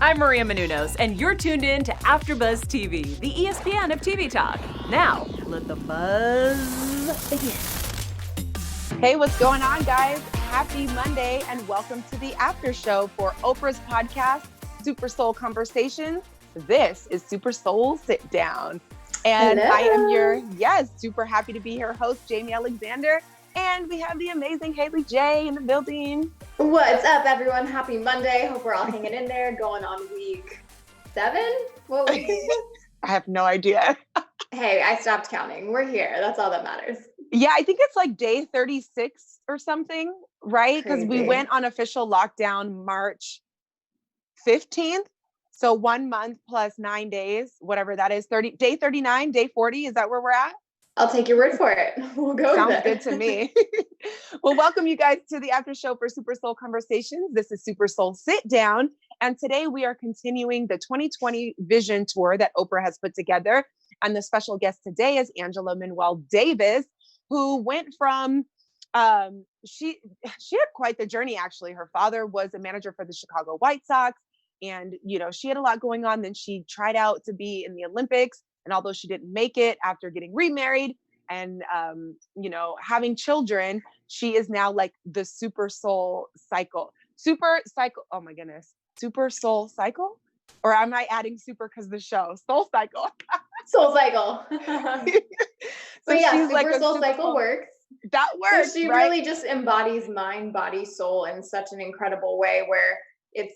I'm Maria Menounos, and you're tuned in to AfterBuzz TV, the ESPN of TV talk. Now, let the buzz begin. Hey, what's going on, guys? Happy Monday, and welcome to the after show for Oprah's podcast, Super Soul Conversations. This is Super Soul Sitdown. And Hello. I am super happy to be your host, Jaimi Alexander. And we have the amazing Haley J in the building. What's up, everyone? Happy Monday. Hope we're all hanging in there, going on week 7? What week is it? I have no idea. Hey, I stopped counting. We're here. That's all that matters. Yeah, I think it's like day 36 or something, right? Because we went on official lockdown March 15th. So 1 month plus 9 days, whatever that is, day 39, day 40. Is that where we're at? I'll take your word for it. We'll go Sounds with it. good to me. Well, welcome you guys to the after show for Super Soul Conversations. This is Super Soul Sit Down. And today we are continuing the 2020 Vision Tour that Oprah has put together. And the special guest today is Manuel Davis, who went from, she had quite the journey, actually. Her father was a manager for the Chicago White Sox. And, she had a lot going on. Then she tried out to be in the Olympics. And although she didn't make it after getting remarried and, having children, she is now like the Super Soul Cycle. Oh my goodness. Super Soul Cycle? Or am I adding super because of the show? Soul Cycle. Soul Cycle. So yeah, she's Super like Soul Cycle works. That works. So she right? really just embodies mind, body, soul in such an incredible way where it's,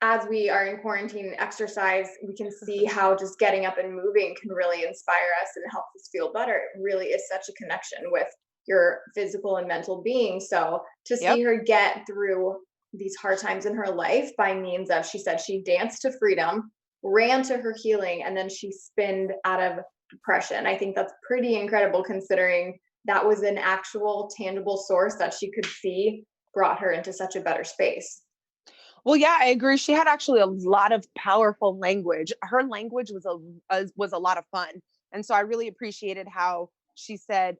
as we are in quarantine and exercise, we can see how just getting up and moving can really inspire us and help us feel better. It really is such a connection with your physical and mental being. So to see her get through these hard times in her life by means of, she said she danced to freedom, ran to her healing, and then she spinned out of depression. I think that's pretty incredible considering that was an actual tangible source that she could see brought her into such a better space. Well, yeah, I agree. She had actually a lot of powerful language. Her language was a lot of fun. And so I really appreciated how she said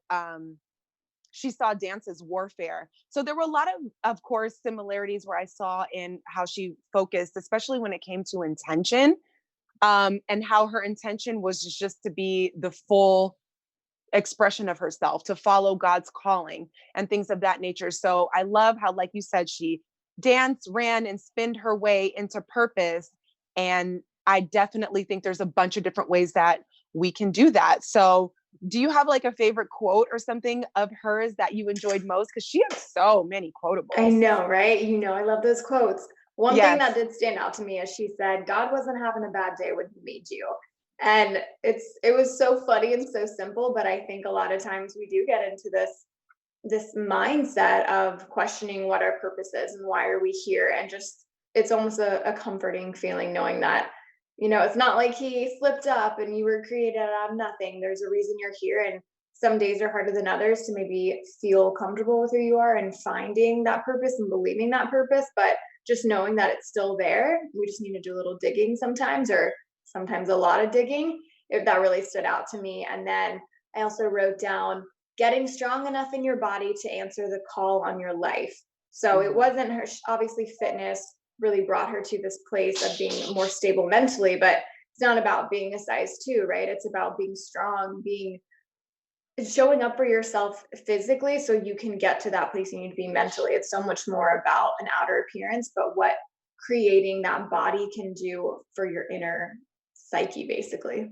she saw dance as warfare. So there were a lot of course, similarities where I saw in how she focused, especially when it came to intention, and how her intention was just to be the full expression of herself, to follow God's calling and things of that nature. So I love how, like you said, she danced, ran, and spinned her way into purpose. And I definitely think there's a bunch of different ways that we can do that. So do you have like a favorite quote or something of hers that you enjoyed most? Because she has so many quotables. I know, right? I love those quotes. One thing that did stand out to me is she said, God wasn't having a bad day when he made you. And it was so funny and so simple, but I think a lot of times we do get into this mindset of questioning what our purpose is and why are we here. And just, it's almost a comforting feeling knowing that, it's not like he slipped up and you were created out of nothing. There's a reason you're here. And some days are harder than others to maybe feel comfortable with who you are and finding that purpose and believing that purpose. But just knowing that it's still there, we just need to do a little digging sometimes, or sometimes a lot of digging, if that really stood out to me. And then I also wrote down, getting strong enough in your body to answer the call on your life. So it wasn't her, obviously fitness really brought her to this place of being more stable mentally, but it's not about being a size 2, right? It's about being strong, showing up for yourself physically so you can get to that place you need to be mentally. It's so much more about an outer appearance, but what creating that body can do for your inner psyche, basically.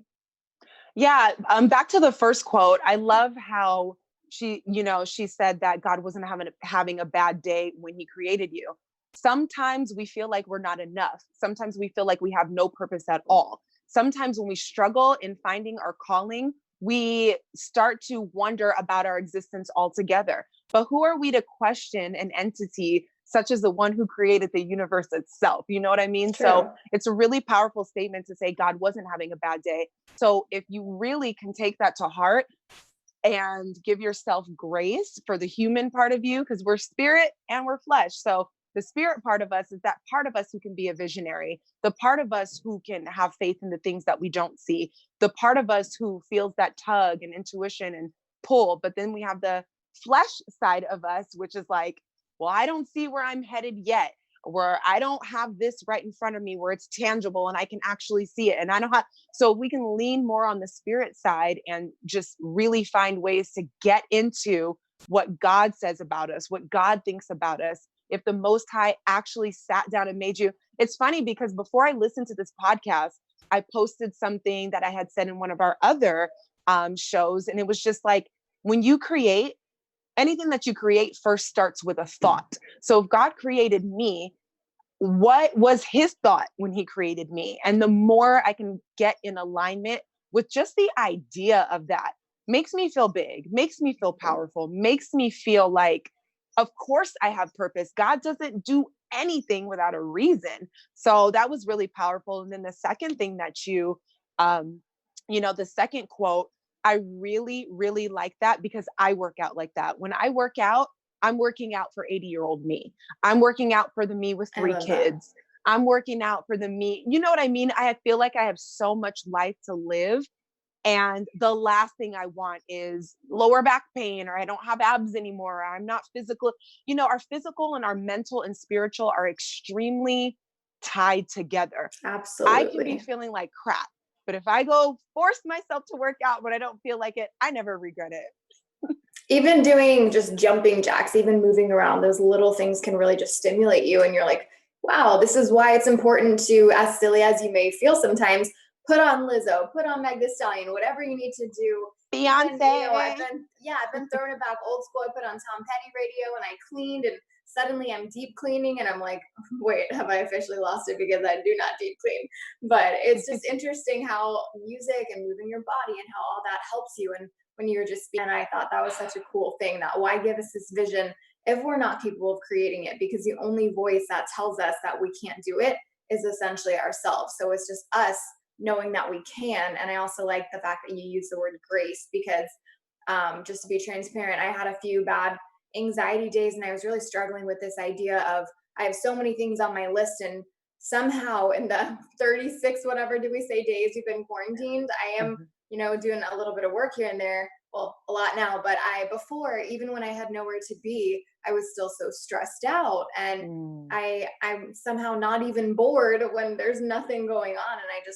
Yeah. Back to the first quote. I love how she said that God wasn't having a bad day when he created you. Sometimes we feel like we're not enough. Sometimes we feel like we have no purpose at all. Sometimes when we struggle in finding our calling, we start to wonder about our existence altogether. But who are we to question an entity such as the one who created the universe itself? You know what I mean? True. So it's a really powerful statement to say God wasn't having a bad day. So if you really can take that to heart and give yourself grace for the human part of you, because we're spirit and we're flesh. So the spirit part of us is that part of us who can be a visionary, the part of us who can have faith in the things that we don't see, the part of us who feels that tug and intuition and pull. But then we have the flesh side of us, which is like, well, I don't see where I'm headed yet. where I don't have this right in front of me where it's tangible and I can actually see it. And I don't have, so we can lean more on the spirit side and just really find ways to get into what God says about us, what God thinks about us. If the Most High actually sat down and made you. It's funny because before I listened to this podcast, I posted something that I had said in one of our other shows. And it was just like, when you create, anything that you create first starts with a thought. So if God created me, what was his thought when he created me? And the more I can get in alignment with just the idea of that, makes me feel big, makes me feel powerful, makes me feel like, of course I have purpose. God doesn't do anything without a reason. So that was really powerful. And then the second thing that the second quote, I really, really like that because I work out like that. When I work out, I'm working out for 80-year-old me. I'm working out for the me with 3 kids. I'm working out for the me. You know what I mean? I feel like I have so much life to live. And the last thing I want is lower back pain, or I don't have abs anymore. Or I'm not physical. Our physical and our mental and spiritual are extremely tied together. Absolutely. I can be feeling like crap, but if I go force myself to work out when I don't feel like it, I never regret it. Even doing just jumping jacks, even moving around, those little things can really just stimulate you. And you're like, wow, this is why it's important to, as silly as you may feel sometimes, put on Lizzo, put on Meg Thee Stallion, whatever you need to do. Beyonce. I've been throwing it back old school. I put on Tom Petty radio and I cleaned, and suddenly I'm deep cleaning and I'm like, wait, have I officially lost it? Because I do not deep clean. But it's just interesting how music and moving your body and how all that helps you. And when you're just, and I thought that was such a cool thing, that why give us this vision if we're not capable of creating it? Because the only voice that tells us that we can't do it is essentially ourselves. So it's just us knowing that we can. And I also like the fact that you use the word grace, because just to be transparent, I had a few bad anxiety days and I was really struggling with this idea of, I have so many things on my list, and somehow in the 36 whatever do we say days we've been quarantined, I am doing a little bit of work here and there. Well, a lot now, but before, even when I had nowhere to be, I was still so stressed out, and I'm somehow not even bored when there's nothing going on. And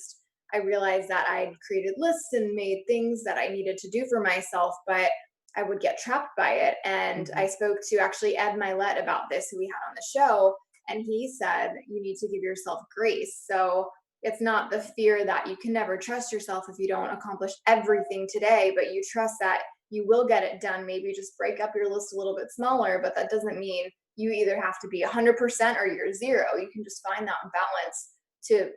I realized that I'd created lists and made things that I needed to do for myself, but I would get trapped by it. And I spoke to actually Ed Milet about this, who we had on the show, and he said, you need to give yourself grace. So it's not the fear that you can never trust yourself if you don't accomplish everything today, but you trust that you will get it done. Maybe just break up your list a little bit smaller, but that doesn't mean you either have to be 100% or you're 0. You can just find that balance to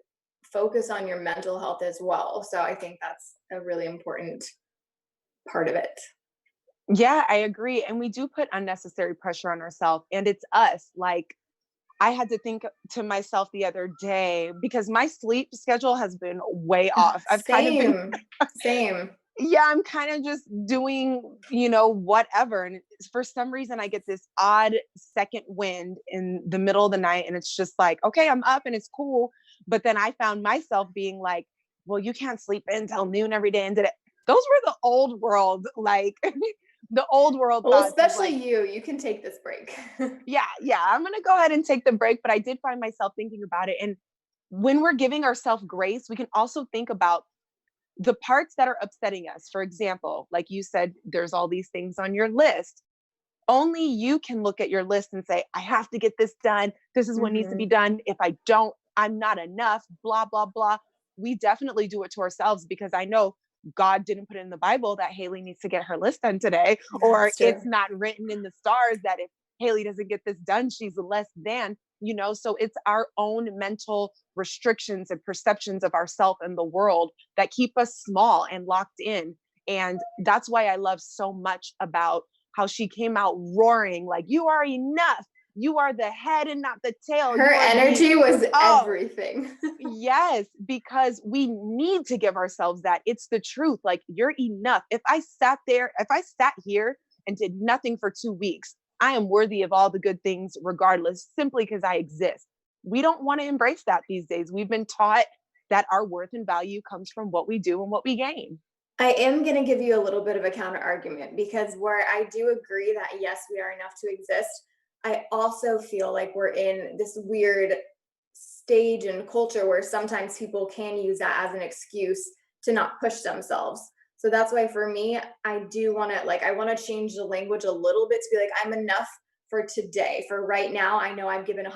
focus on your mental health as well. So I think that's a really important part of it. Yeah, I agree. And we do put unnecessary pressure on ourselves, and it's us. Like, I had to think to myself the other day, because my sleep schedule has been way off. I've Same. Yeah, I'm kind of just doing, whatever. And for some reason, I get this odd second wind in the middle of the night. And it's just like, okay, I'm up and it's cool. But then I found myself being like, well, you can't sleep until noon every day. And those were the old world, like the old world. Well, especially like, you can take this break. Yeah. I'm going to go ahead and take the break. But I did find myself thinking about it. And when we're giving ourselves grace, we can also think about the parts that are upsetting us. For example, like you said, there's all these things on your list. Only you can look at your list and say, I have to get this done. This is what needs to be done. If I don't, I'm not enough, blah, blah, blah. We definitely do it to ourselves, because I know God didn't put it in the Bible that Haley needs to get her list done today, or it's not written in the stars that if Haley doesn't get this done, she's less than, so it's our own mental restrictions and perceptions of ourselves and the world that keep us small and locked in. And that's why I love so much about how she came out roaring, like, you are enough. You are the head and not the tail. Her energy was everything. Yes, because we need to give ourselves that. It's the truth. Like, you're enough. If I sat here and did nothing for 2 weeks, I am worthy of all the good things regardless, simply because I exist. We don't want to embrace that these days. We've been taught that our worth and value comes from what we do and what we gain. I am going to give you a little bit of a counter argument, because where I do agree that yes, we are enough to exist, I also feel like we're in this weird stage and culture where sometimes people can use that as an excuse to not push themselves. So that's why for me, I do want to I want to change the language a little bit to be like, I'm enough for today. For right now, I know I've given 100%,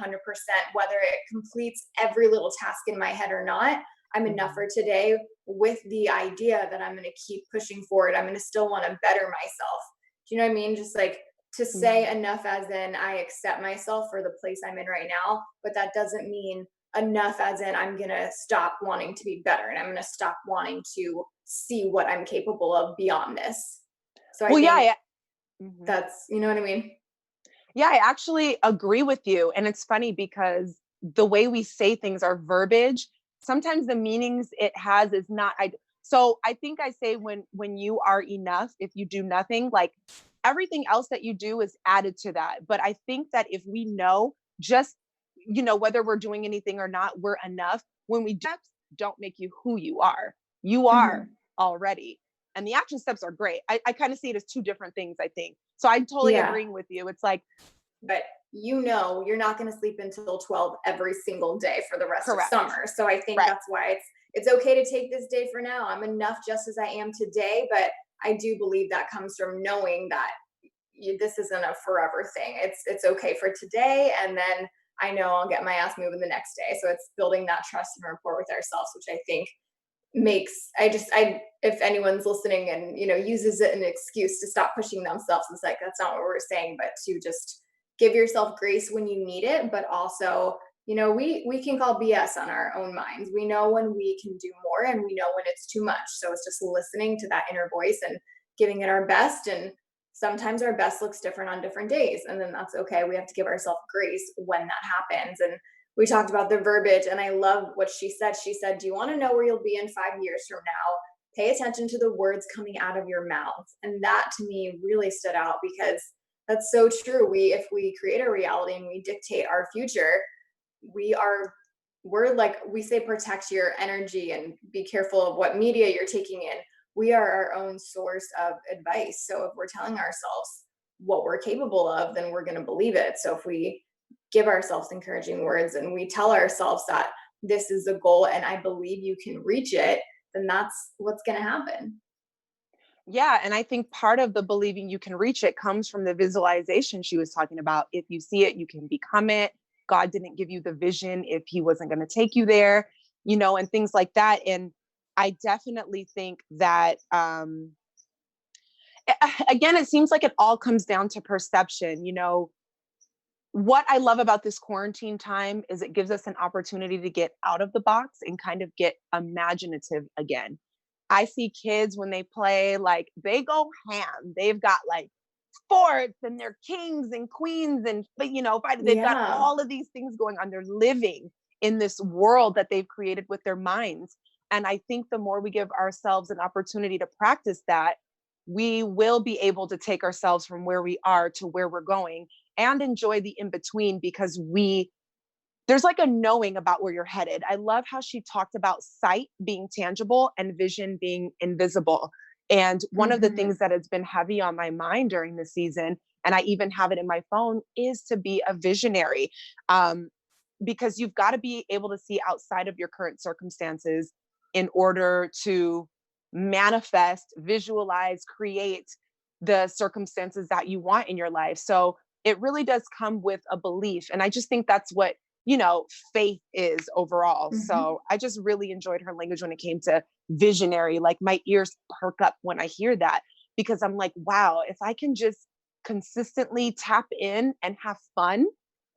whether it completes every little task in my head or not. I'm enough for today, with the idea that I'm going to keep pushing forward. I'm going to still want to better myself. Do you know what I mean? Just like to say enough as in I accept myself for the place I'm in right now, but that doesn't mean enough as in I'm going to stop wanting to be better and I'm going to stop wanting to see what I'm capable of beyond this. So I Well, think yeah. that's, you know what I mean? Yeah, I actually agree with you. And it's funny because the way we say things, our verbiage, sometimes the meanings it has is not. So I think I say when you are enough, if you do nothing, like everything else that you do is added to that. But I think that if we know just, whether we're doing anything or not, we're enough. When we don't make you who you are. You are already. And the action steps are great. I kind of see it as two different things, I think. So I'm totally Yeah. agreeing with you. It's like, But you're not going to sleep until 12 every single day for the rest of correct. summer. So I think Right. that's why it's okay to take this day for now. I'm enough just as I am today, but I do believe that comes from knowing that this isn't a forever thing. It's okay for today, and then I know I'll get my ass moving the next day. So it's building that trust and rapport with ourselves, which I think makes I if anyone's listening and uses it an excuse to stop pushing themselves, it's like that's not what we're saying, but to just give yourself grace when you need it, but also we can call BS on our own minds. We know when we can do more and we know when it's too much. So it's just listening to that inner voice and giving it our best. And sometimes our best looks different on different days, and then that's okay. We have to give ourselves grace when that happens. And we talked about the verbiage, and I love what she said. She said, do you want to know where you'll be in 5 years from now? Pay attention to the words coming out of your mouth. And that to me really stood out, because that's so true. If we create a reality and we dictate our future, we're like, we say protect your energy and be careful of what media you're taking in. We are our own source of advice. So if we're telling ourselves what we're capable of, then we're going to believe it. So if we give ourselves encouraging words and we tell ourselves that this is the goal and I believe you can reach it, then that's what's going to happen. Yeah. And I think part of the believing you can reach it comes from the visualization she was talking about. If you see it, you can become it. God didn't give you the vision if he wasn't going to take you there, and things like that. And I definitely think that, again, it seems like it all comes down to perception. What I love about this quarantine time is it gives us an opportunity to get out of the box and kind of get imaginative again. I see kids when they play, like they go ham. They've got like sports and they're kings and queens they've got all of these things going on. They're living in this world that they've created with their minds. And I think the more we give ourselves an opportunity to practice that, we will be able to take ourselves from where we are to where we're going and enjoy the in between, because there's like a knowing about where you're headed. I love how she talked about sight being tangible and vision being invisible. And one of the things that has been heavy on my mind during the season, and I even have it in my phone, is to be a visionary. Because you've got to be able to see outside of your current circumstances in order to manifest, visualize, create the circumstances that you want in your life. So it really does come with a belief. And I just think that's what, faith is overall. So I just really enjoyed her language when it came to visionary. Like my ears perk up when I hear that, because I'm like, wow, if I can just consistently tap in and have fun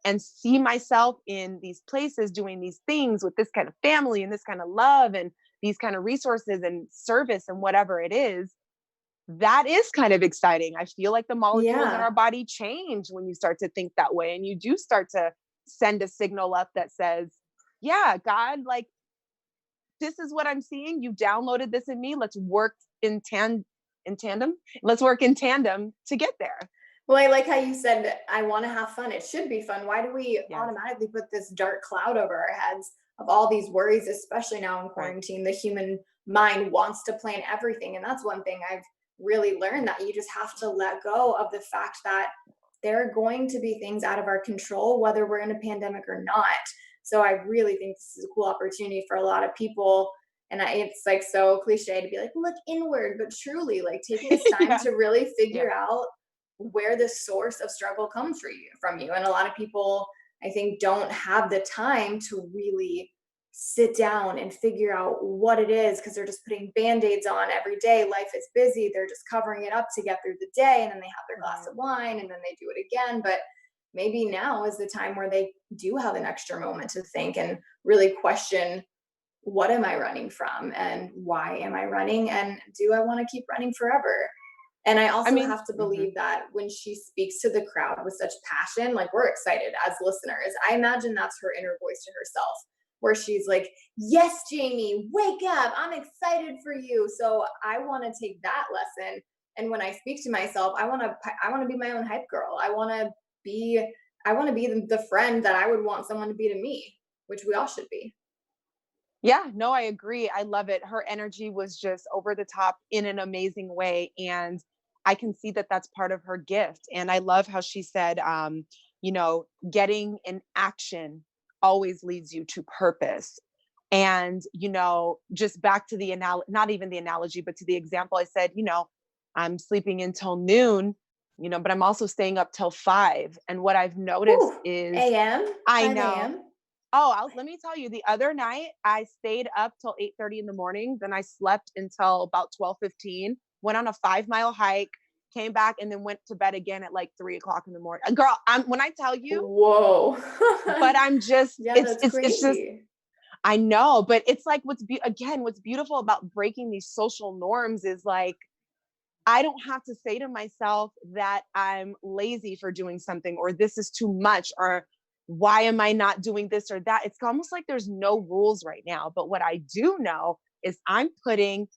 and see myself in these places doing these things with this kind of family and this kind of love and these kind of resources and service and whatever it is, that is kind of exciting. I feel like the molecules in our body change when you start to think that way. And you do start to send a signal up that says, yeah, God, like, this is what I'm seeing. You downloaded this in me. Let's work in tandem. Let's work in tandem to get there. Well, I like how you said, I want to have fun. It should be fun. Why do we automatically put this dark cloud over our heads of all these worries, especially now in quarantine? The human mind wants to plan everything. And that's one thing I've really learned, that you just have to let go of the fact that there are going to be things out of our control, whether we're in a pandemic or not. So I really think this is a cool opportunity for a lot of people. And it's like so cliche to be like, look inward, but truly like taking this time Yeah. to really Yeah. figure out where the source of struggle comes for you from you. And a lot of people, I think, don't have the time to really sit down and figure out what it is because they're just putting band-aids on every day. Life is busy. They're just covering it up to get through the day, and then they have their glass Right. of wine and then they do it again. But maybe now is the time where they do have an extra moment to think and really question, what am I running from and why am I running, and do I want to keep running forever? And I I also mean, have to mhm. believe that when she speaks to the crowd with such passion, like we're excited as listeners. I imagine that's her inner voice to herself, where she's like, yes, Jaimi, wake up. I'm excited for you. So I want to take that lesson. And when I speak to myself, I want to be my own hype girl. Be, I want to be the friend that I would want someone to be to me, which we all should be. Yeah, no, I agree. I love it. Her energy was just over the top in an amazing way. And I can see that that's part of her gift. And I love how she said, getting in action always leads you to purpose. And, just back to the not even the analogy, but to the example, I said, I'm sleeping until noon, but I'm also staying up till 5. And what I've noticed Ooh, is, AM, I 5 know. a.m. Oh, let me tell you, the other night I stayed up till 8:30 in the morning. Then I slept until about 12:15, went on a 5-mile hike, came back, and then went to bed again at like 3 o'clock in the morning. Girl, when I tell you, Whoa. but I'm just, Yeah, that's it's just, crazy. I know, but it's like what's beautiful about breaking these social norms is like, I don't have to say to myself that I'm lazy for doing something or this is too much or why am I not doing this or that? It's almost like there's no rules right now. But what I do know is I'm putting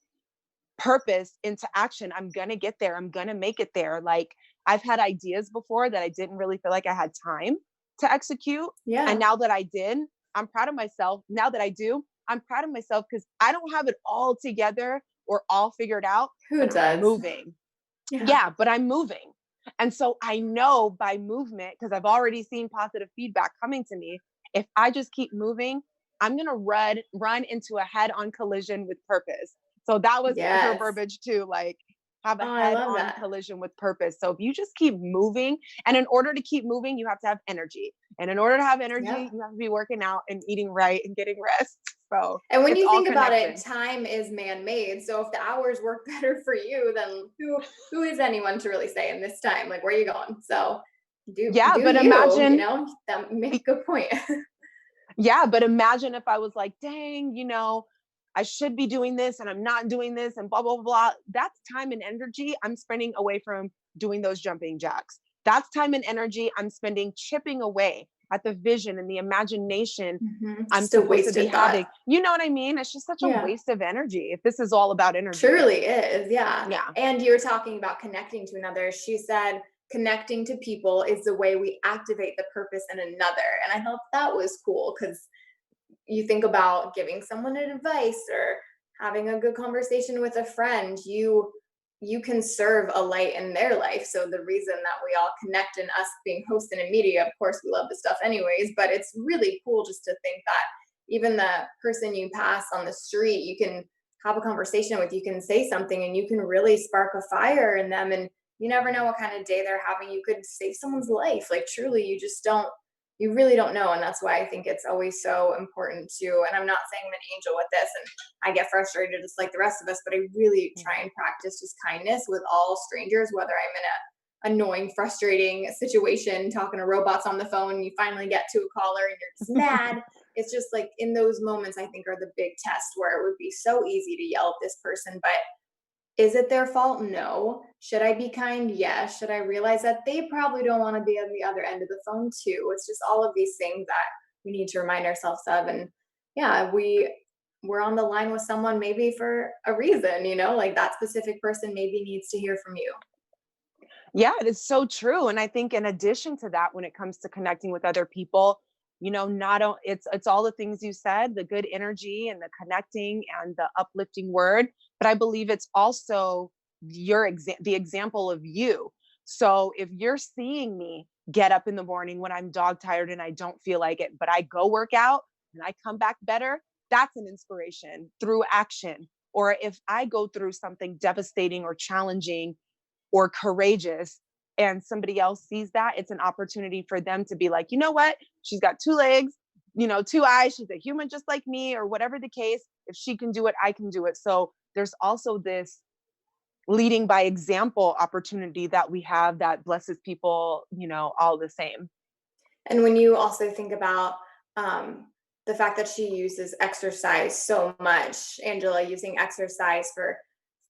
purpose into action. I'm going to get there. I'm going to make it there. Like I've had ideas before that I didn't really feel like I had time to execute. And Yeah. now that I did, I'm proud of myself. Now that I do, I'm proud of myself because I don't have it all together or all figured out, Who but I'm does? moving. Yeah. Yeah, but I'm moving. And so I know by movement, because I've already seen positive feedback coming to me, if I just keep moving, I'm gonna run into a head-on collision with purpose. So that was her Yes. verbiage too, like have a Oh, I love head-on that. collision with purpose. So if you just keep moving, and in order to keep moving, you have to have energy. And in order to have energy, Yep. you have to be working out and eating right and getting rest. So And when it's you all think about it, connected. time is man-made. So if the hours work better for you, then who is anyone to really say in this time? Like, where are you going? So Yeah, do but you, imagine that make a good point. Yeah, but imagine if I was like, dang, I should be doing this and I'm not doing this and blah, blah, blah. That's time and energy I'm spending away from doing those jumping jacks. That's time and energy I'm spending chipping away at the vision and the imagination I'm Just a supposed to be wasted thought. having. You know what I mean? It's just such a Yeah. waste of energy if this is all about energy. Truly is, yeah. Yeah. And you were talking about connecting to another. She said connecting to people is the way we activate the purpose in another. And I thought that was cool because you think about giving someone advice or having a good conversation with a friend, you can serve a light in their life. So the reason that we all connect, and us being hosts in media, of course we love this stuff anyways, but it's really cool just to think that even the person you pass on the street, you can have a conversation with, you can say something and you can really spark a fire in them. And you never know what kind of day they're having. You could save someone's life. Like truly, you really don't know. And that's why I think it's always so important to, and I'm not saying I'm an angel with this and I get frustrated just like the rest of us, but I really try and practice just kindness with all strangers, whether I'm in a annoying, frustrating situation, talking to robots on the phone, you finally get to a caller and you're just mad. It's just like in those moments, I think are the big test where it would be so easy to yell at this person, but is it their fault? No. Should I be kind? Yes. Should I realize that they probably don't want to be on the other end of the phone too? It's just all of these things that we need to remind ourselves of. And yeah, we're on the line with someone maybe for a reason, like that specific person maybe needs to hear from you. Yeah, it is so true. And I think in addition to that, when it comes to connecting with other people, it's all the things you said, the good energy and the connecting and the uplifting word, but I believe it's also the example of you. So if you're seeing me get up in the morning when I'm dog tired and I don't feel like it, but I go work out and I come back better, that's an inspiration through action. Or if I go through something devastating or challenging or courageous and somebody else sees that, it's an opportunity for them to be like, you know what? She's got two legs, two eyes. She's a human just like me, or whatever the case. If she can do it, I can do it. So there's also this leading by example opportunity that we have that blesses people, all the same. And when you also think about the fact that she uses exercise so much, Angela using exercise for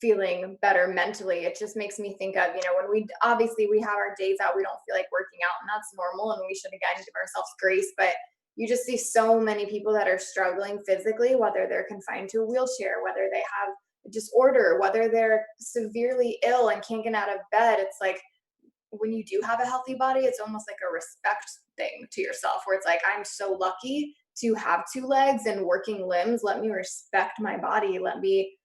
feeling better mentally, it just makes me think of, when we obviously we have our days out, we don't feel like working out, and that's normal, and we should again give ourselves grace. But you just see so many people that are struggling physically, whether they're confined to a wheelchair, whether they have a disorder, whether they're severely ill and can't get out of bed. It's like, when you do have a healthy body, it's almost like a respect thing to yourself, where it's like, I'm so lucky to have two legs and working limbs. Let me respect my body. Let me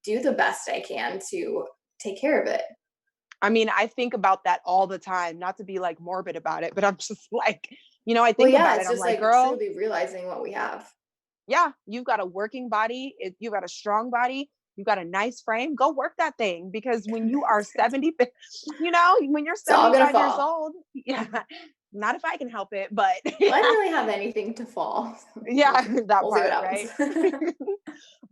do the best I can to take care of it. I mean, I think about that all the time, not to be like morbid about it, but I'm just like, I think Well, yeah, about it's it. I'm just like, like girl, truly realizing what we have. yeah, you've got a working body. You've got a strong body. You've got a nice frame. Go work that thing, because when you are 70, when you're It's all gonna 75 years fall. old, yeah, not if I can help it, but I didn't really have anything to fall. yeah, that We'll see what part, happens. right?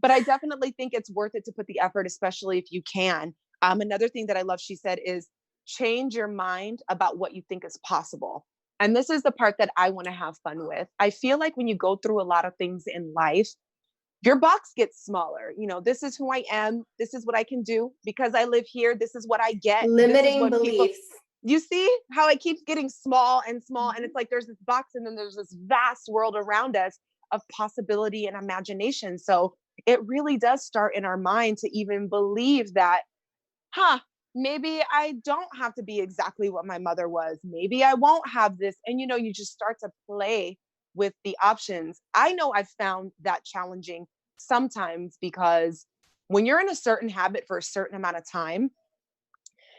But I definitely think it's worth it to put the effort, especially if you can. Another thing that I love, she said, is change your mind about what you think is possible. And this is the part that I want to have fun with. I feel like when you go through a lot of things in life, your box gets smaller. This is who I am. This is what I can do because I live here. This is what I get. This is Limiting what people, beliefs. you see how it keeps getting small and small. And Mhm. it's like there's this box and then there's this vast world around us of possibility and imagination. So it really does start in our mind to even believe that, maybe I don't have to be exactly what my mother was. Maybe I won't have this. And, you just start to play with the options. I know I've found that challenging sometimes because when you're in a certain habit for a certain amount of time,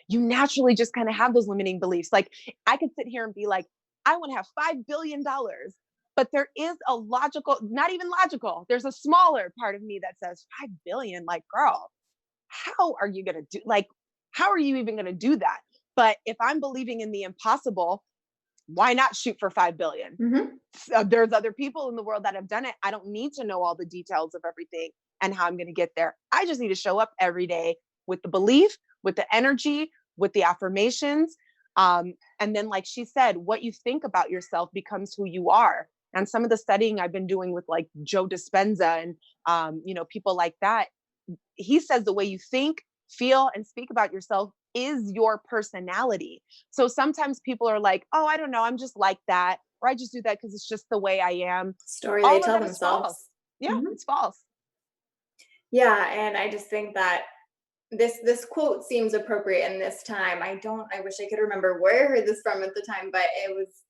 you naturally just kind of have those limiting beliefs. Like I could sit here and be like, I want to have $5 billion. But there is a logical, not even logical, there's a smaller part of me that says 5 billion. Like, girl, how are you going to do, like, how are you even going to do that? But if I'm believing in the impossible, why not shoot for 5 billion? Mhm. So there's other people in the world that have done it. I don't need to know all the details of everything and how I'm going to get there. I just need to show up every day with the belief, with the energy, with the affirmations. And then, like she said, what you think about yourself becomes who you are. And some of the studying I've been doing with like Joe Dispenza and, people like that, he says the way you think, feel, and speak about yourself is your personality. So sometimes people are like, oh, I don't know, I'm just like that, or I just do that because it's just the way I am. Story they All of tell that is false. themselves. Yeah, Mhm. it's false. Yeah, and I just think that this quote seems appropriate in this time. I wish I could remember where I heard this from at the time, but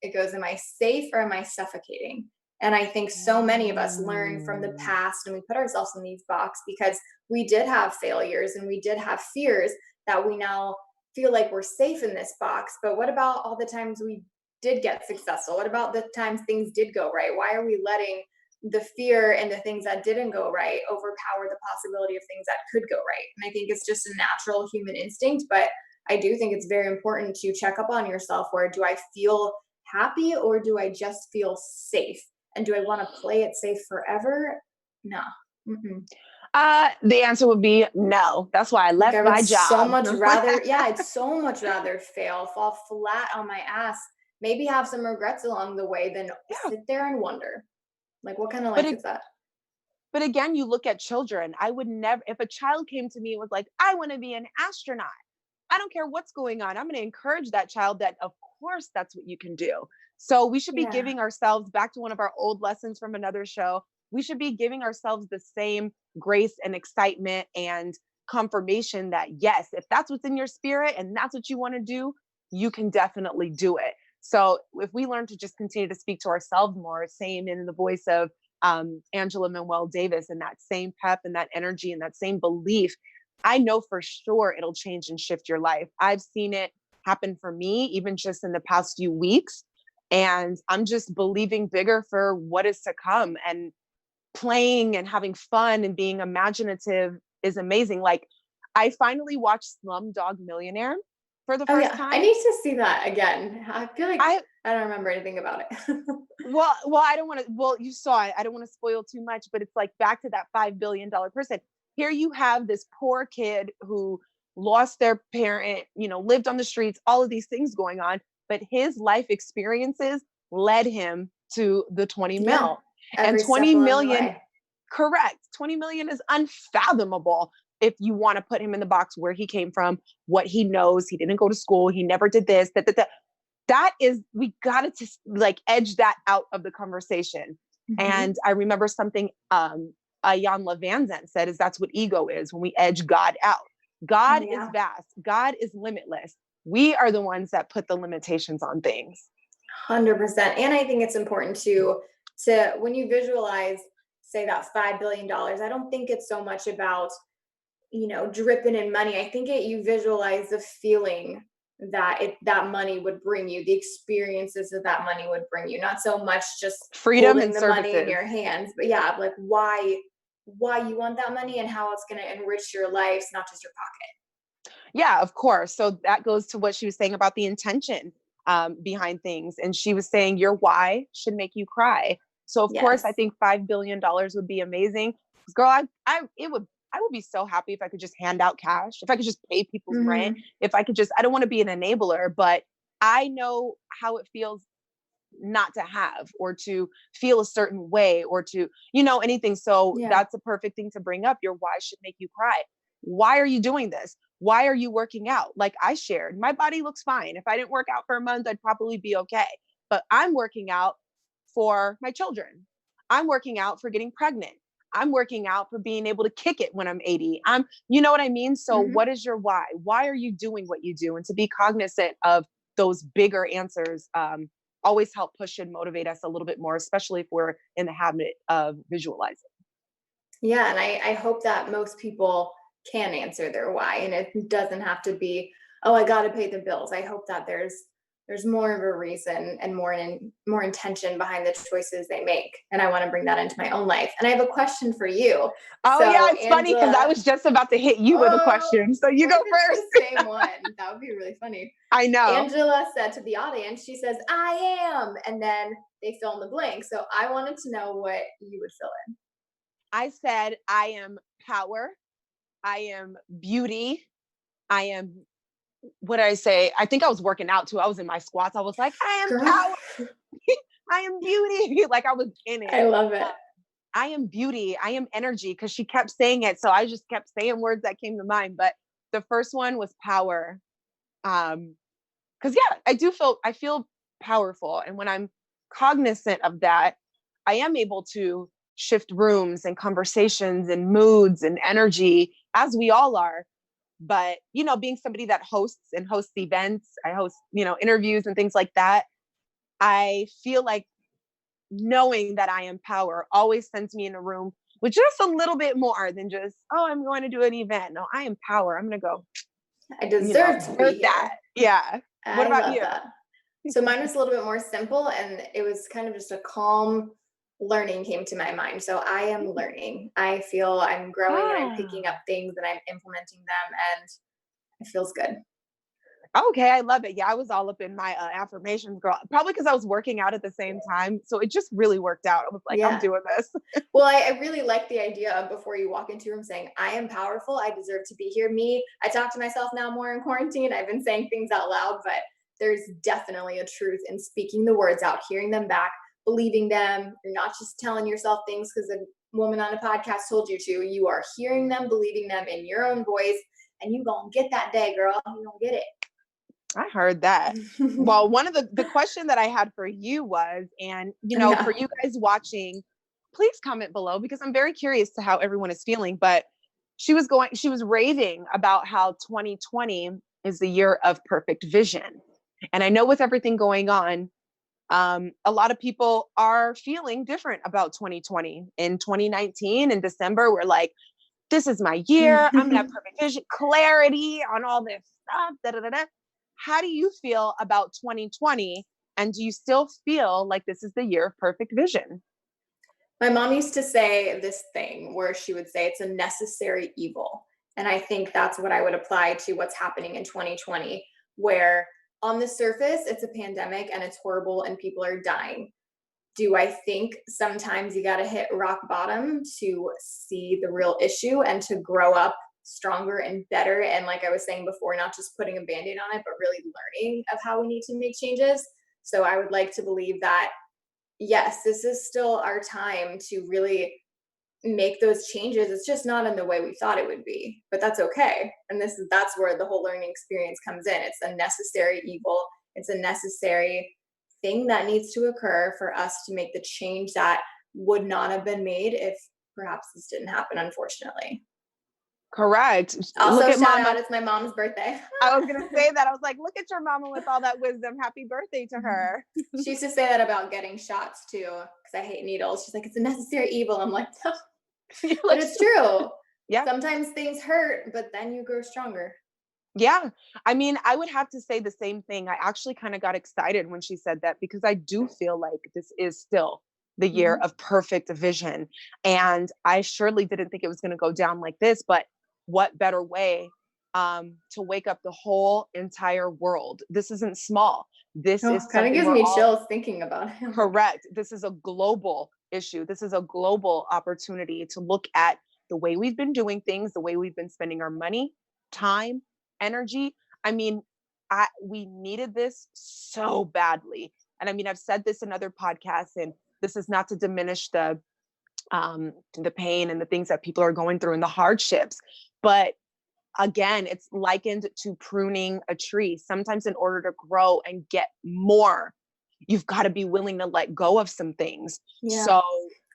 it goes, am I safe or am I suffocating? And I think so many of us learn from the Mm. past and we put ourselves in these boxes because we did have failures and we did have fears that we now feel like we're safe in this box. But what about all the times we did get successful? What about the times things did go right? Why are we letting the fear and the things that didn't go right overpower the possibility of things that could go right? And I think it's just a natural human instinct, but I do think it's very important to check up on yourself. Where do I feel happy or do I just feel safe? And do I want to play it safe forever? No. Mm-mm. The answer would be no. That's why I Like left I would my so job. much rather, yeah, I'd so much rather fail, fall flat on my ass, maybe have some regrets along the way than Yeah, sit there and wonder, like, what kind of but life is that? but again, you look at children. I would never, if a child came to me and was like, I want to be an astronaut, I don't care what's going on. I'm going to encourage that child that, of course, that's what you can do. So we should be Yeah. giving ourselves, back to one of our old lessons from another show, we should be giving ourselves the same grace and excitement and confirmation that, yes, if that's what's in your spirit and that's what you want to do, you can definitely do it. So if we learn to just continue to speak to ourselves more, same in the voice of Angela Manuel Davis, and that same pep and that energy and that same belief, I know for sure it'll change and shift your life. I've seen it happened for me, even just in the past few weeks. And I'm just believing bigger for what is to come, and playing and having fun and being imaginative is amazing. Like, I finally watched Slumdog Millionaire for the Oh first yeah, I time. need to see that again. I feel like I I don't remember anything about it. well, I don't want to. Well, you saw it. I don't want to spoil too much, but it's like back to that $5 billion person. Here you have this poor kid who lost their parent, lived on the streets, all of these things going on, but his life experiences led him to the 20 Yeah, mil. And every step 20 along the million, way. correct. 20 million is unfathomable if you want to put him in the box where he came from, what he knows. He didn't go to school. He never did this, that is, we got to like edge that out of the conversation. And I remember something Jan Levanzen said, is that's what ego is, when we edge God out. God is vast. God is limitless. We are the ones that put the limitations on things. 100%. And I think it's important to when you visualize, say, that $5 billion, I don't think it's so much about, dripping in money. I think you visualize the feeling that money would bring you, the experiences that money would bring you, not so much just Freedom holding and the services. money in your hands, but yeah, like why you want that money and how it's going to enrich your life, not just your pocket. Yeah, of course. So that goes to what she was saying about the intention behind things. And she was saying your why should make you cry. So of course, I think $5 billion would be amazing. Girl, I would be so happy if I could just hand out cash, if I could just pay people's rent, if I could just, I don't want to be an enabler, but I know how it feels not to have, or to feel a certain way, or to, anything. So that's a perfect thing to bring up. Your why should make you cry. Why are you doing this? Why are you working out? Like I shared, my body looks fine. If I didn't work out for a month, I'd probably be okay. But I'm working out for my children. I'm working out for getting pregnant. I'm working out for being able to kick it when I'm 80. You know what I mean? So what is your why? Why are you doing what you do? And to be cognizant of those bigger answers always help push and motivate us a little bit more, especially if we're in the habit of visualizing. Yeah. And I hope that most people can answer their why, and it doesn't have to be, oh, I got to pay the bills. I hope that there's more of a reason and more intention behind the choices they make. And I want to bring that into my own life. And I have a question for you. Oh so, yeah, it's funny because I was just about to hit you with a question. So you go first. The same one. That would be really funny. I know. Angela said to the audience, she says, I am. And then they fill in the blank. So I wanted to know what you would fill in. I said, I am power. I am beauty. I am, what did I say? I think I was working out too. I was in my squats. I was like, I am power. I am beauty. Like I was in it. I love it. I am beauty. I am energy, because she kept saying it. So I just kept saying words that came to mind. But the first one was power. Because I feel powerful. And when I'm cognizant of that, I am able to shift rooms and conversations and moods and energy, as we all are. But, being somebody that hosts events, I host, interviews and things like that. I feel like knowing that I am power always sends me in a room with just a little bit more than just, oh, I'm going to do an event. No, I am power. I'm going to go. I deserve to be that. Yeah. What about you? That. So mine was a little bit more simple, and it was kind of just a calm learning came to my mind. So I am learning. I feel I'm growing and I'm picking up things and I'm implementing them, and it feels good. Okay, I love it. Yeah, I was all up in my affirmations, girl. Probably because I was working out at the same time. So it just really worked out. I was like, I'm doing this. Well, I really like the idea of before you walk into a room saying, I am powerful. I deserve to be here. I talk to myself now more in quarantine. I've been saying things out loud, but there's definitely a truth in speaking the words out, hearing them back, believing them. You're not just telling yourself things because a woman on a podcast told you to. You are hearing them, believing them in your own voice, and you gonna get that day, girl. You gonna get it. I heard that. Well, one of the question that I had for you was, and for you guys watching, please comment below, because I'm very curious to how everyone is feeling. But she was raving about how 2020 is the year of perfect vision. And I know with everything going on, a lot of people are feeling different about 2020. In 2019, in December, we're like, this is my year. I'm gonna have perfect vision, clarity on all this stuff. Da, da, da, da. how do you feel about 2020? And do you still feel like this is the year of perfect vision? My mom used to say this thing where she would say it's a necessary evil. And I think that's what I would apply to what's happening in 2020, where on the surface, it's a pandemic and it's horrible and people are dying. Do I think sometimes you got to hit rock bottom to see the real issue and to grow up stronger and better? And like I was saying before, not just putting a band-aid on it, but really learning of how we need to make changes. So I would like to believe that, yes, this is still our time to really make those changes. It's just not in the way we thought it would be, but that's okay. And that's where the whole learning experience comes in. It's a necessary evil. It's a necessary thing that needs to occur for us to make the change that would not have been made if perhaps this didn't happen, unfortunately. Correct. Also, look at shout mama. out, it's my mom's birthday. I was gonna say that. I was like, look at your mama with all that wisdom. Happy birthday to her. She used to say that about getting shots too, because I hate needles. She's like, it's a necessary evil. I'm like, no. But it's true. Yeah. Sometimes things hurt, but then you grow stronger. Yeah. I mean, I would have to say the same thing. I actually kind of got excited when she said that, because I do feel like this is still the year of perfect vision. And I surely didn't think it was going to go down like this, but what better way to wake up the whole entire world? This isn't small. This is kind of gives me chills thinking about it. Correct. This is a global issue. This is a global opportunity to look at the way we've been doing things, the way we've been spending our money, time, energy. I mean, we needed this so badly. And I mean, I've said this in other podcasts, and this is not to diminish the pain and the things that people are going through and the hardships, but again, it's likened to pruning a tree. Sometimes in order to grow and get more, you've got to be willing to let go of some things. Yeah, so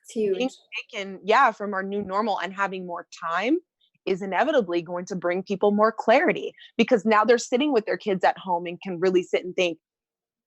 it's huge. being taken, from our new normal and having more time is inevitably going to bring people more clarity, because now they're sitting with their kids at home and can really sit and think,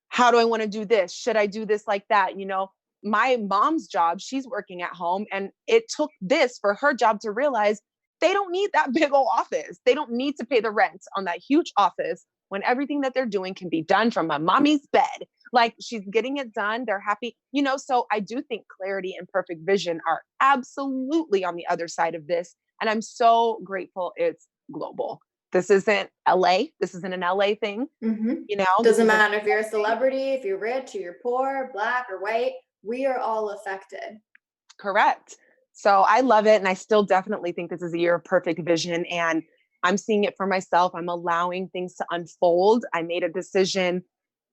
how do I want to do this? Should I do this like that? You know, my mom's job, she's working at home, and it took this for her job to realize they don't need that big old office. They don't need to pay the rent on that huge office when everything that they're doing can be done from a mommy's bed. Like, she's getting it done. They're happy, you know? So I do think clarity and perfect vision are absolutely on the other side of this. And I'm so grateful it's global. This isn't LA. This isn't an LA thing. You know, doesn't matter if you're a celebrity, if you're rich, or you're poor, black or white, we are all affected. Correct. So I love it. And I still definitely think this is a year of perfect vision. And I'm seeing it for myself. I'm allowing things to unfold. I made a decision,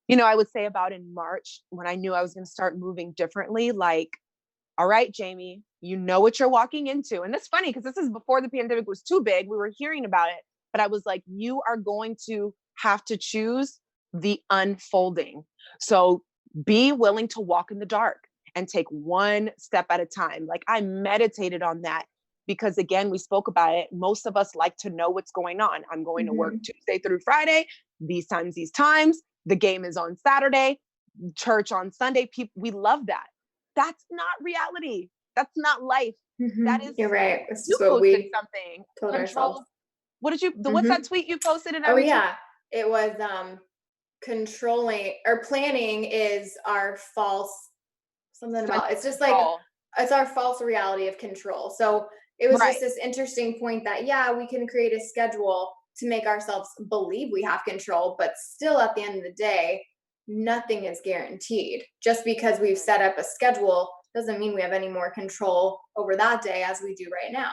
you know, I would say about in March, when I knew I was going to start moving differently, like, all right, Jaimi, you know what you're walking into. And it's funny because this is before the pandemic was too big. We were hearing about it, but I was like, you are going to have to choose the unfolding. So be willing to walk in the dark and take one step at a time. Like, I meditated on that because, again, we spoke about it. Most of us like to know what's going on. I'm going to work Tuesday through Friday, these times. The game is on Saturday, church on Sunday. We love that. That's not reality. That's not life. That is, you're right. This you is what we something. told ourselves. What did you, what's that tweet you posted? And oh yeah, it was controlling or planning is our false something about, it's just like, it's our false reality of control. So it was just this interesting point that, yeah, we can create a schedule to make ourselves believe we have control, but still at the end of the day, nothing is guaranteed. Just because we've set up a schedule doesn't mean we have any more control over that day as we do right now.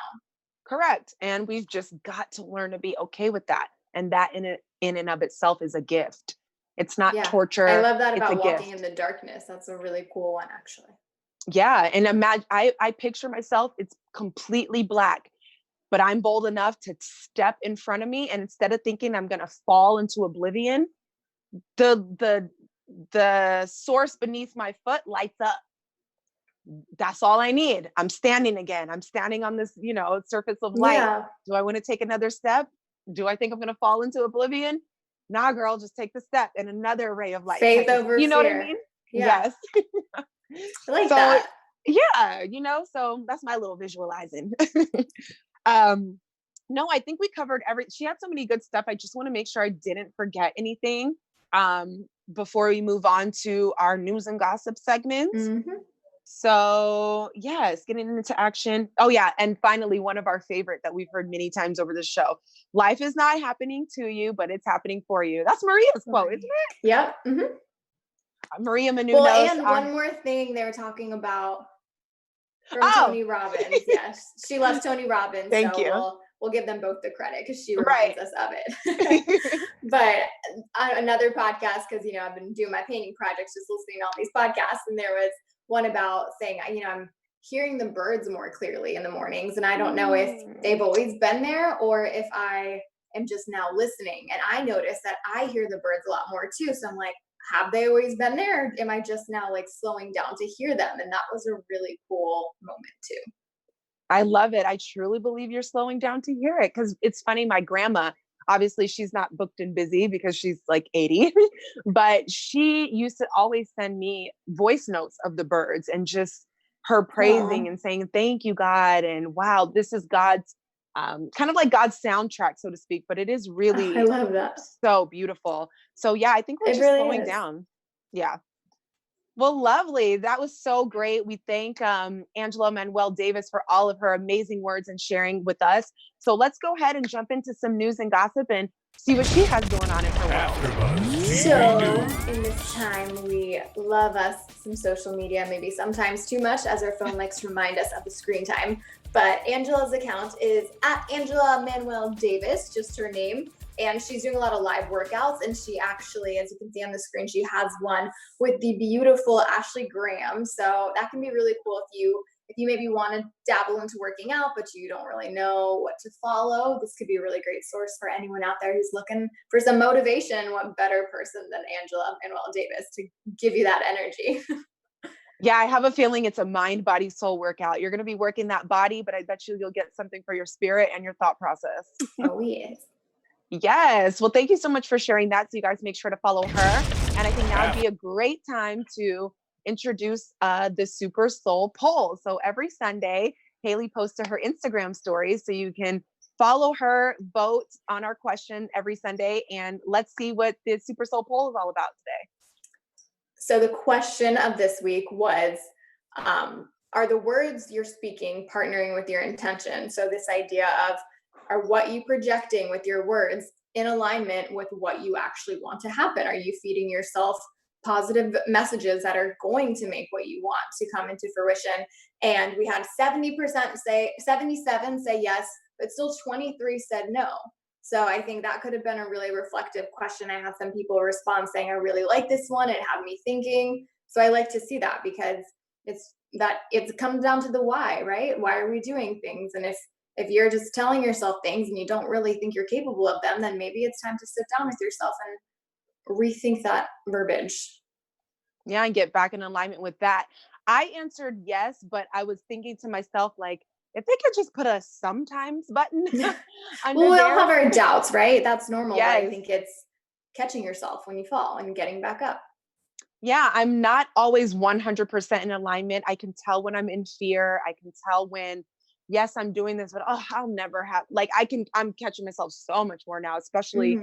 Correct. And we've just got to learn to be okay with that. And that in and of itself is a gift. It's not torture. I love that about walking in the darkness. That's a really cool one, actually. Yeah. And imagine, I picture myself, it's completely black, but I'm bold enough to step in front of me. And instead of thinking I'm going to fall into oblivion, the source beneath my foot lights up. That's all I need. I'm standing again. I'm standing on this, surface of light. Yeah. Do I want to take another step? Do I think I'm going to fall into oblivion? Nah, girl, just take the step and another ray of light. Faith over fear. Know what I mean? Yeah. Yes. I like that. Yeah, so that's my little visualizing. No, I think we covered she had so many good stuff. I just want to make sure I didn't forget anything before we move on to our news and gossip segments. Mm-hmm. So yes, getting into action. Oh yeah. And finally, one of our favorite that we've heard many times over the show. Life is not happening to you, but it's happening for you. That's Maria's quote, isn't it? Yep. Mm-hmm. Maria Menounos. Well, and one more thing they were talking about from Tony Robbins. Yes. She loves Tony Robbins. Thank you. We'll give them both the credit because she reminds us of it. But another podcast, because, I've been doing my painting projects, just listening to all these podcasts. And there was one about saying, I'm hearing the birds more clearly in the mornings. And I don't know if they've always been there or if I am just now listening. And I noticed that I hear the birds a lot more too. So I'm like, have they always been there? Am I just now like slowing down to hear them? And that was a really cool moment too. I love it. I truly believe you're slowing down to hear it, because it's funny. My grandma, obviously she's not booked and busy because she's like 80, but she used to always send me voice notes of the birds and just her praising and saying, thank you, God. And wow, this is God's kind of like God's soundtrack, so to speak, but it is really I love that. So beautiful. So yeah, I think we're just really slowing down. Yeah. Well, lovely. That was so great. We thank Angela Manuel Davis for all of her amazing words and sharing with us. So let's go ahead and jump into some news and gossip and see what she has going on in her world. So in this time, we love us some social media, maybe sometimes too much, as our phone likes to remind us of the screen time. But Angela's account is at Angela Manuel Davis, just her name. And she's doing a lot of live workouts. And she actually, as you can see on the screen, she has one with the beautiful Ashley Graham. So that can be really cool if you maybe want to dabble into working out, but you don't really know what to follow. This could be a really great source for anyone out there who's looking for some motivation. What better person than Angela Manuel Davis to give you that energy? Yeah, I have a feeling it's a mind, body, soul workout. You're going to be working that body, but I bet you'll get something for your spirit and your thought process. Oh, yes. Yes. Well, thank you so much for sharing that. So you guys make sure to follow her. And I think now would be a great time to introduce the Super Soul poll. So every Sunday, Haley posts to her Instagram stories, so you can follow her, vote on our question every Sunday, and let's see what the Super Soul poll is all about today. So the question of this week was, are the words you're speaking partnering with your intention? So this idea of, are what you projecting with your words in alignment with what you actually want to happen? Are you feeding yourself positive messages that are going to make what you want to come into fruition? And we had 77 say yes, but still 23 said no. So I think that could have been a really reflective question. I had some people respond saying, I really like this one. It had me thinking. So I like to see that, because it comes down to the why, right? Why are we doing things? And if you're just telling yourself things and you don't really think you're capable of them, then maybe it's time to sit down with yourself and rethink that verbiage. Yeah, and get back in alignment with that. I answered yes, but I was thinking to myself, like, if they could just put a sometimes button under well, we all there. have our doubts, right? That's normal. Yes. But I think it's catching yourself when you fall and getting back up. Yeah, I'm not always 100% in alignment. I can tell when I'm in fear. I can tell when, yes, I'm doing this, but I'll never have, like, I'm catching myself so much more now, especially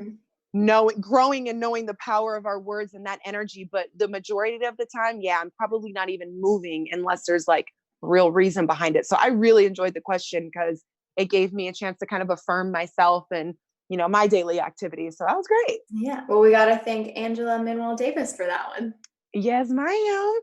growing and knowing the power of our words and that energy. But the majority of the time, yeah, I'm probably not even moving unless there's like real reason behind it. So I really enjoyed the question because it gave me a chance to kind of affirm myself and, my daily activities. So that was great. Yeah. Well, we got to thank Angela Manuel Davis for that one. Yes, ma'am.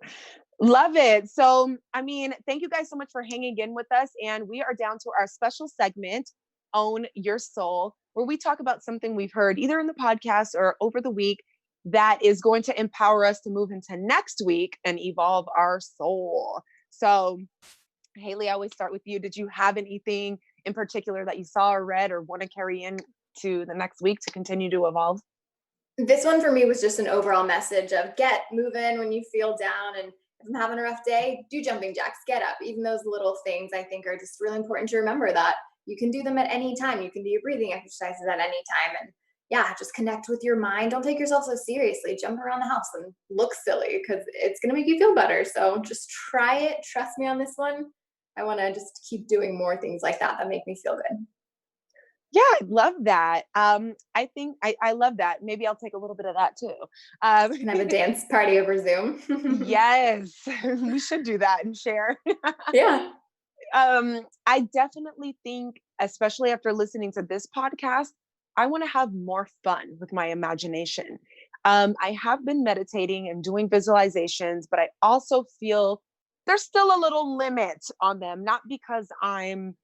Love it. So, thank you guys so much for hanging in with us. And we are down to our special segment, Own Your Soul, where we talk about something we've heard either in the podcast or over the week that is going to empower us to move into next week and evolve our soul. So, Haley, I always start with you. Did you have anything in particular that you saw or read or want to carry in to the next week to continue to evolve? This one for me was just an overall message of get moving when you feel down, and if I'm having a rough day, do jumping jacks, get up. Even those little things I think are just really important to remember that you can do them at any time. You can do your breathing exercises at any time. And yeah, just connect with your mind. Don't take yourself so seriously. Jump around the house and look silly because it's going to make you feel better. So just try it. Trust me on this one. I want to just keep doing more things like that make me feel good. Yeah, I love that. I think I love that. Maybe I'll take a little bit of that too. Can have a dance party over Zoom. Yes, we should do that and share. Yeah. I definitely think, especially after listening to this podcast, I want to have more fun with my imagination. I have been meditating and doing visualizations, but I also feel there's still a little limit on them, not because I'm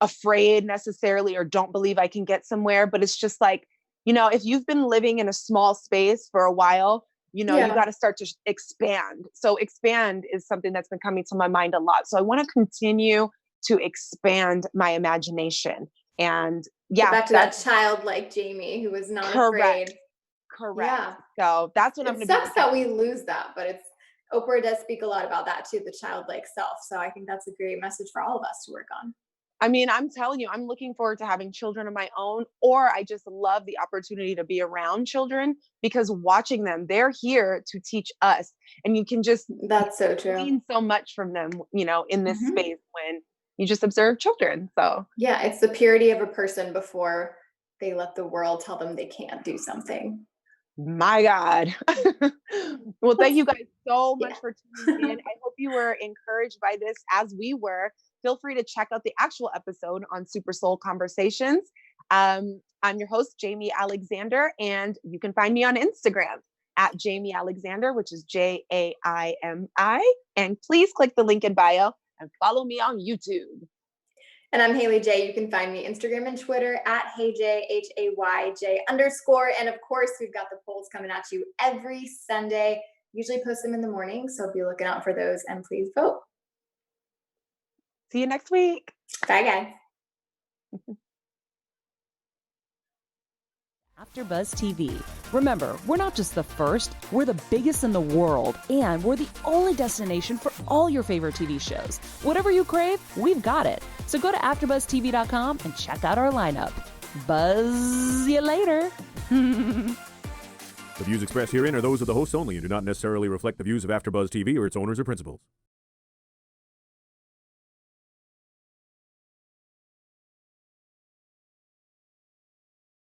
afraid necessarily or don't believe I can get somewhere, but it's just like, if you've been living in a small space for a while, you Yeah. got to start to expand. So expand is something that's been coming to my mind a lot. So I want to continue to expand my imagination. And Get yeah, back to that childlike Jaimi who was not correct. afraid. Correct. Yeah. So that's what I'm It going to be sucks looking that for. we lose that, but Oprah does speak a lot about that too, the childlike self. So I think that's a great message for all of us to work on. I mean, I'm telling you, I'm looking forward to having children of my own, or I just love the opportunity to be around children because watching them, they're here to teach us. And you can just That's so true. glean so much from them, in this Mhm. space when you just observe children. So, Yeah, it's the purity of a person before they let the world tell them they can't do something. my God. Well, thank you guys so much Yeah. for tuning in. I hope you were encouraged by this as we were. Feel free to check out the actual episode on Super Soul Conversations. I'm your host, Jaimi Alexander, and you can find me on Instagram at Jaimi Alexander, which is Jaimi. And please click the link in bio and follow me on YouTube. And I'm Haley J. You can find me Instagram and Twitter at HeyJ, HAYJ_. And of course, we've got the polls coming at you every Sunday. Usually post them in the morning, so be looking out for those and please vote. See you next week. Bye, guys. AfterBuzz TV. Remember, we're not just the first, we're the biggest in the world, and we're the only destination for all your favorite TV shows. Whatever you crave, we've got it. So go to AfterBuzzTV.com and check out our lineup. Buzz you later. The views expressed herein are those of the hosts only and do not necessarily reflect the views of AfterBuzz TV or its owners or principals.